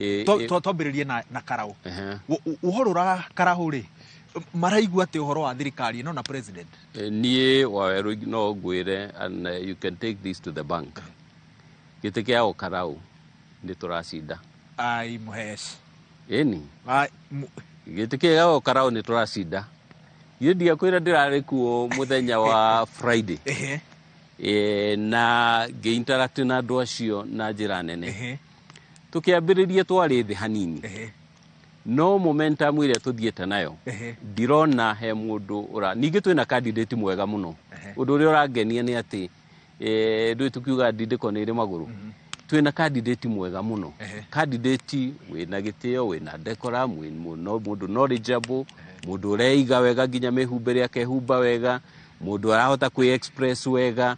Twambĩrĩrie na Karau. Ũhoro wa Karau rĩ, maraigua atĩ ũhoro wa thirikari ĩno na president? Niĩ Waweru no ngwĩre, and you can take this to the bank. Gĩtĩ kĩa Karau nĩ tũracinda. Ai Muhesh. Ĩni. Gĩtĩ kĩa Karau nĩ tũracinda. Niĩ ndiakwĩra ndĩrarĩ kuo mũthenya wa Friday. Na ngĩinteract na andũ acio na njĩra nene. Tũkĩambĩrĩria twarĩ thĩ hanini. No momentum ĩrĩa tũthiĩte nayo ndirona he mũndũ ningĩ twĩna candidate mwega mũno. Ũndũ ũrĩa ũrangenia nĩ atĩ ndũĩ tukiuga ndindĩko nĩ ĩrĩ magũrũ. Twĩna candidate mwega mũno. Candidate wĩna gĩtĩo, wĩna decorum, mũndũ knowledgeable, mũndũ ũreiga wega nginya mĩhumbĩre akehumba wega, mũndũ arahota kwĩ express wega,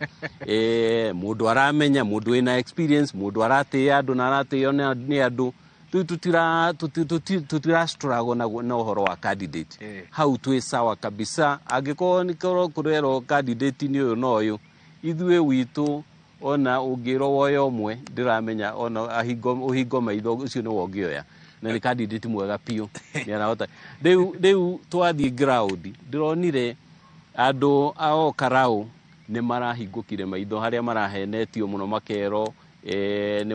mũndũ aramenya, mũndũ wĩna experience, mũndũ aratĩĩa andũ na aratĩĩo nĩ andũ. Tutira struggle na ũhoro wa candidate. Hau twĩ sawa kabisa. Angĩkorwo nĩ kũrerwo candidate nĩ ũyũ na ũyũ, ithuĩ witũ ona ũngĩrwo woyo ũmwe ndĩramenya ona ũhingo maitho ũcio nĩ wongĩoya. Na nĩ candidate mwega piũ. Rĩu twathiĩ ground ndĩronire andũ a Karau nĩ marahingũkire maitho harĩa marahenetio mũno makerwo nĩ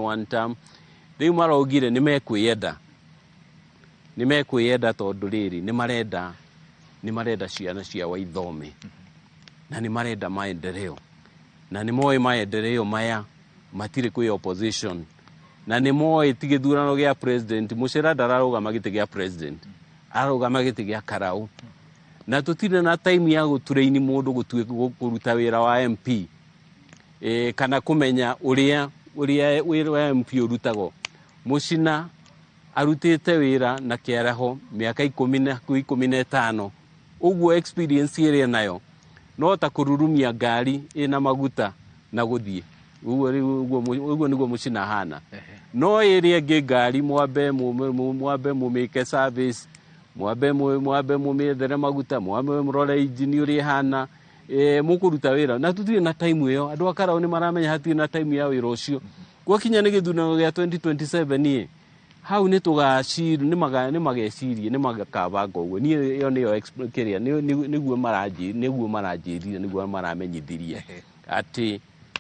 one term. Rĩu marogire nĩ mekwĩyenda tondũ rĩrĩ nĩ marenda ciana ciao ithome, na nĩ marenda maendeleo, na nĩ moĩ maendeleo maya matirĩ kwĩ opposition, na nĩ moĩ ti gĩthurano gĩa president. Mucera ndararũgama gĩtĩ gĩa president, arũgama gĩtĩ gĩa Karau, na tũtirĩ na time ya gũturaini mũndũ kũruta wĩra wa MP kana kũmenya ũrĩa wĩra wa MP ũrutagwo. Mucina arutĩte wĩra na kĩaraho mĩaka 15. Ũguo experience ĩrĩa nayo no ta kũrurumia ngari ĩna maguta na gũthiĩ. Ũguo nĩguo Mucina hana. No ĩrĩa ĩngĩ ngari mwambe mũmĩke service, mwambe mũmĩethere maguta, mwambe mũrore injini ũrĩa hana, mũkũruta wĩra. Na tũtirĩ na time ĩyo. Andũ a Karau nĩ maramenya hatirĩ na time ya wĩra ũcio. Gwakinya nĩ gĩthurano gĩa 2027 hau nĩ tũgaciri nĩ magecirie nĩ magakabanga ũguo. Niĩ ĩyo nĩyo kĩrĩa nĩguo maramenyithirie atĩ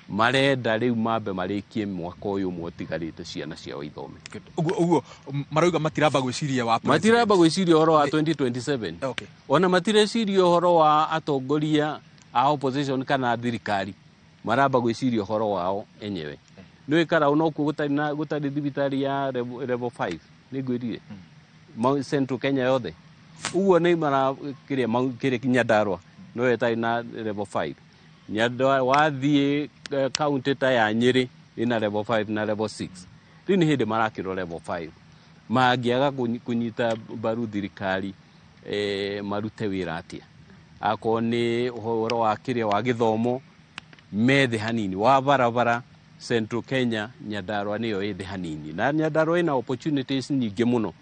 marenda rĩu mambe marĩkie mwaka ũyũ ũmwe ũtigarĩte ciana ciao ithome. Ũguo marauga matiramba gwĩciria wa president. Matiramba gwĩciria ũhoro wa 2027. Ona matireciria ũhoro wa atongoria a opposition kana thirikari. Maramba gwĩciria ũhoro wao enyewe. Nĩ Karau no kuo gũtarĩ thibitarĩ ya level 5 nĩ ngwĩrire Central Kenya yothe. Ũguo nĩ kĩrĩa Nyandarua no ĩtarĩ na level 5. Nyandarua wathiĩ county ta ya Nyĩrĩ ĩna level 5 na level 6. Rĩu nĩ hĩndĩ marakĩrwo level 5. Mangĩaga kũnyita mbaru thirikari marute wĩra atĩa. Akorwo nĩ ũhoro wa gĩthomo methe hanini wa barabara. Central Kenya Nyandarua nĩyo ĩthĩ hanini, na Nyandarua ĩna opportunities nyingĩ mũno.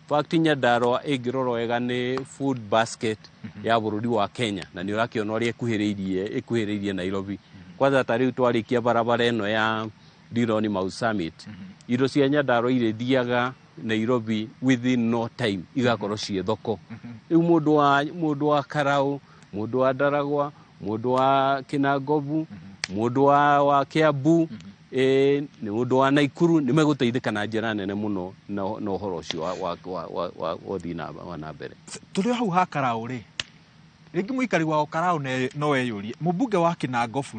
Fact Nyandarua ĩngĩrorwo wega nĩ food basket ya bũrũri wa Kenya, na nĩ ũrakĩona ũrĩa ĩkuhĩrĩirie Nairobi. Kwanza ta rĩu twarĩkia barabara ĩno ya Dironi Mau Summit, indo cia Nyandarua irethiaga Nairobi within no time igakorwo ciĩ thoko. Rĩu mũndũ wa Karau, mũndũ wa Ndaragwa, mũndũ wa Kinangobu, mũndũ wa Kiambu, nĩ mũndũ wa Naikuru nĩ megũteithĩka na njĩra nene mũno na ũhoro ũcio wa ũthii na mbere. Tũrĩ hau ha Karau rĩ, rĩngĩ mũikari wa Karau no eyũrie mũmbunge wa Kinangobu